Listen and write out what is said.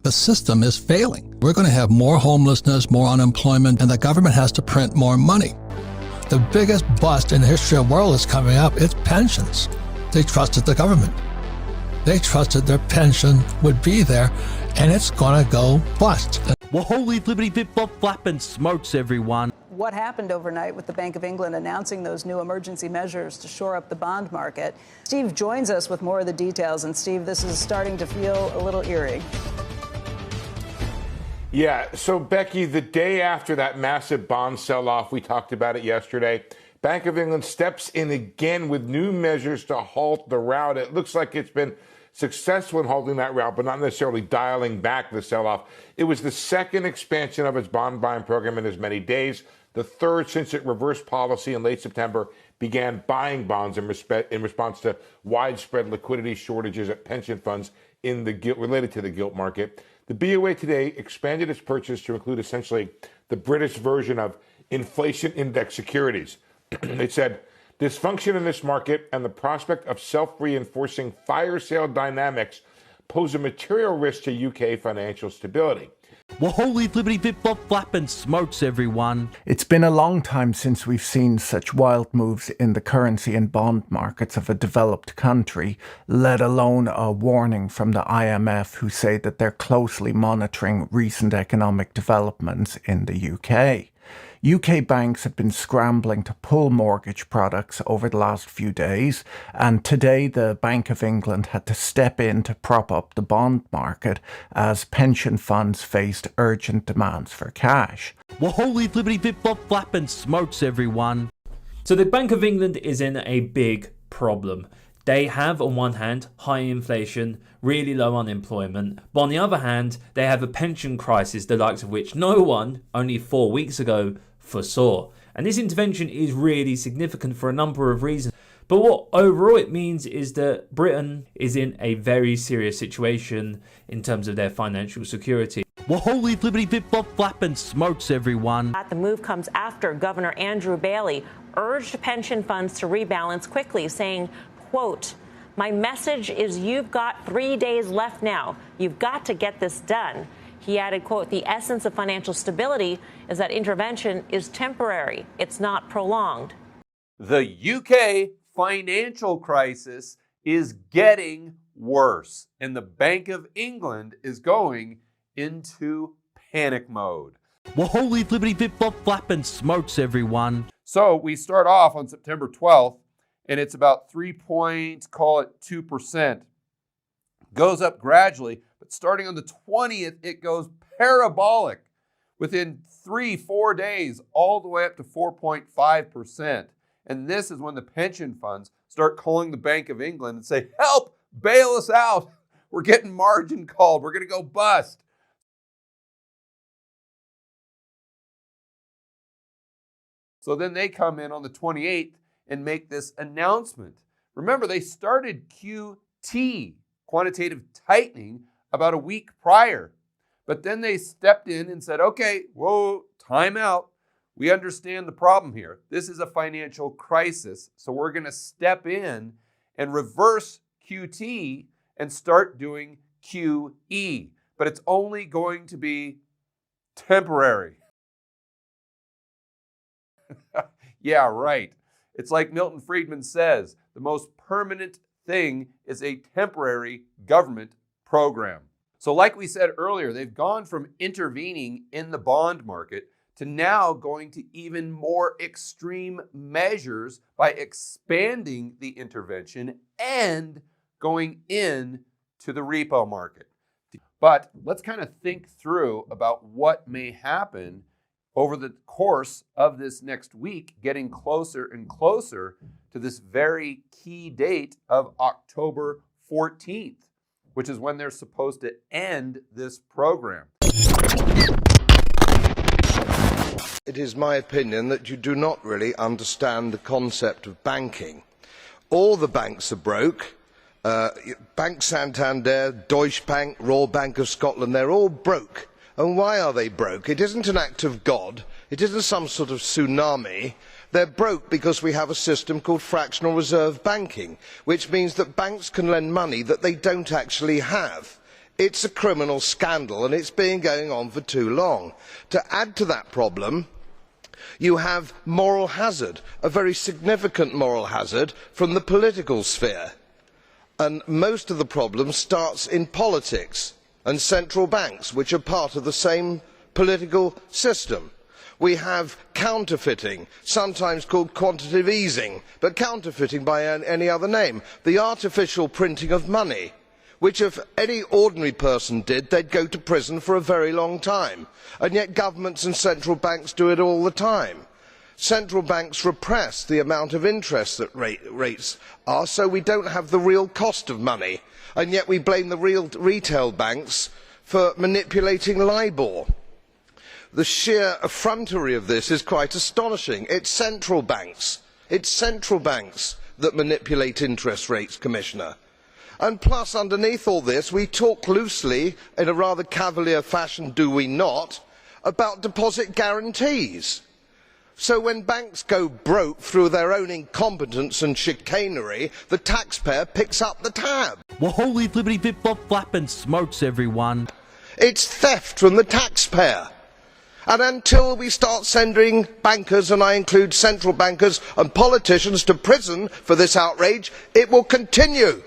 The system is failing. We're going to have more homelessness, more unemployment, and the government has to print more money. The biggest bust in the history of the world is coming up. It's pensions. They trusted the government. They trusted their pension would be there, and it's going to go bust. Well, holy flippity flip flop flapping smokes, everyone. What happened overnight with the Bank of England announcing those new emergency measures to shore up the bond market? Steve joins us with more of the details. And Steve, this is starting to feel a little eerie. Yeah, so Becky, the day after that massive bond sell-off, we talked about it yesterday, Bank of England steps in again with new measures to halt the rout. It looks like it's been successful in halting that rout, but not necessarily dialing back the sell-off. It was the second expansion of its bond buying program in as many days, the third since it reversed policy in late September, began buying bonds in response to widespread liquidity shortages at pension funds related to the gilt market. The BOA today expanded its purchase to include essentially the British version of inflation index securities. It said, dysfunction in this market and the prospect of self-reinforcing fire sale dynamics pose a material risk to UK financial stability. Well, holy flippity flip flop flapping smokes, everyone. It's been a long time since we've seen such wild moves in the currency and bond markets of a developed country, let alone a warning from the IMF, who say that they're closely monitoring recent economic developments in the UK. UK banks have been scrambling to pull mortgage products over the last few days, and today the Bank of England had to step in to prop up the bond market as pension funds faced urgent demands for cash. Well, holy flippity flip flop flapping smokes, everyone. So the Bank of England is in a big problem. They have, on one hand, high inflation, really low unemployment, but on the other hand, they have a pension crisis, the likes of which no one, only 4 weeks ago, foresaw. And this intervention is really significant for a number of reasons. But what overall it means is that Britain is in a very serious situation in terms of their financial security. Well, holy flippity flip flop flapping smokes, everyone. The move comes after Governor Andrew Bailey urged pension funds to rebalance quickly, saying, quote, "My message is you've got 3 days left now. You've got to get this done." He added, quote, "The essence of financial stability is that intervention is temporary. It's not prolonged." The UK financial crisis is getting worse, and the Bank of England is going into panic mode. Well, holy flippity flip flop flapping smokes, everyone. So we start off on September 12th, and it's about 2%. Goes up gradually, but starting on the 20th, it goes parabolic within 3-4 days, all the way up to 4.5%. And this is when the pension funds start calling the Bank of England and say, help, bail us out. We're getting margin called. We're going to go bust. So then they come in on the 28th and make this announcement. Remember, they started QT, quantitative tightening, about a week prior. But then they stepped in and said, okay, whoa, time out. We understand the problem here. This is a financial crisis. So we're going to step in and reverse QT and start doing QE. But it's only going to be temporary. Yeah, right. It's like Milton Friedman says, the most permanent thing is a temporary government program. So like we said earlier, they've gone from intervening in the bond market to now going to even more extreme measures by expanding the intervention and going in to the repo market. But let's kind of think through about what may happen over the course of this next week, getting closer and closer to this very key date of October 14th, which is when they're supposed to end this program. It is my opinion that you do not really understand the concept of banking. All the banks are broke. Bank Santander, Deutsche Bank, Royal Bank of Scotland, they're all broke. And why are they broke? It isn't an act of God. It isn't some sort of tsunami. They're broke because we have a system called fractional reserve banking, which means that banks can lend money that they don't actually have. It's a criminal scandal, and it's been going on for too long. To add to that problem, you have moral hazard, a very significant moral hazard from the political sphere. And most of the problem starts in politics and central banks, which are part of the same political system. We have counterfeiting, sometimes called quantitative easing, but counterfeiting by any other name. The artificial printing of money, which if any ordinary person did, they'd go to prison for a very long time. And yet governments and central banks do it all the time. Central banks repress the amount of interest that rates are, so we don't have the real cost of money. And yet we blame the real retail banks for manipulating LIBOR. The sheer effrontery of this is quite astonishing. It's central banks that manipulate interest rates, Commissioner. And plus, underneath all this, we talk loosely, in a rather cavalier fashion, do we not, about deposit guarantees. So when banks go broke through their own incompetence and chicanery, the taxpayer picks up the tab. Well, holy flippity flip flop flapping smokes, everyone. It's theft from the taxpayer. And until we start sending bankers, and I include central bankers and politicians, to prison for this outrage, it will continue.